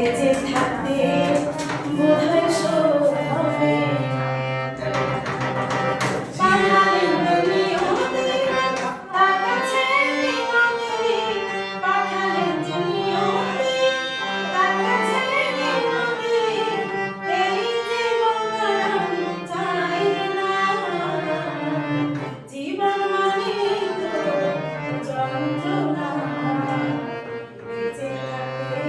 বেঁচে থাকতে বোধহয় শোক হবে। পাঠালেন দুনিয়াতে তার কাছে নিয়মে, পাঠালেন দুনিয়াতে তার কাছে নিয়মে। এই জীবন আমি চাই না, জীবন মানে তো যন্ত্রণা। বেঁচে থাকতে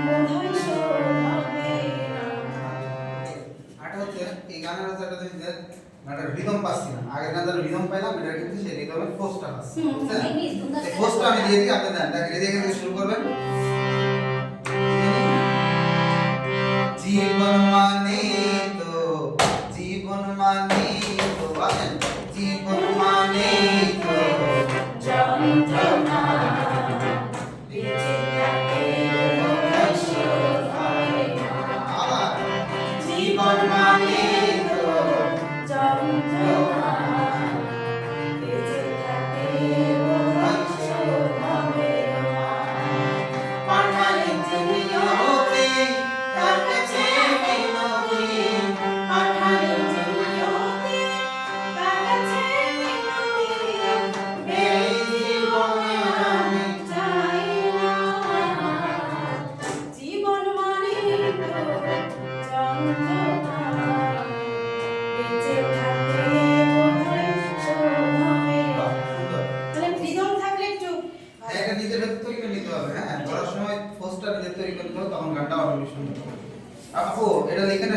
বোধহয় শোক হবে না। আটা হচ্ছে এই গানের হচ্ছে একটা জিনিস যে মানে রিদম পাচ্ছি না, আগের গানটা রিদম পাইলাম, এটা কিন্তু সেই রিদমের ফোর্সটা পাচ্ছি, বুঝছেন? এই ফোর্সটা আমি দিয়ে দিই, আপনি দেন, তাকে রেডি থেকে শুরু করবেন। জীবন মানে তো, জীবন মানে তো, আছেন জীবন মানে তো যন্ত্রণা। বেঁচে থাকতে বোধহয় শোক হবে না। আবার জীবন মানে তো যন্ত্রণা। বেঁচে থাকতে বোধহয় শোক হবে না। পাঠালেন দুনিয়াতে তার কাছে বিনতি, পাঠালেন দুনিয়াতে তার কাছে বিনতি। এই জীবনে আমি চাই না, জীবন মানে তো যন্ত্রণা। বেঁচে থাকতে বোধহয় শোক হবে না। বাহ, সুন্দর। তাহলে রিদম থাকলে একটু হ্যাঁ, এটা নিজের ভেতর তৈরি করে নিতে হবে। হ্যাঁ, পড়ার সময় ফোর্সটা নিজের তৈরি করতে হবে, তখন গানটা অটোমেটিক সুন্দর হবে। আপু এটা লিখে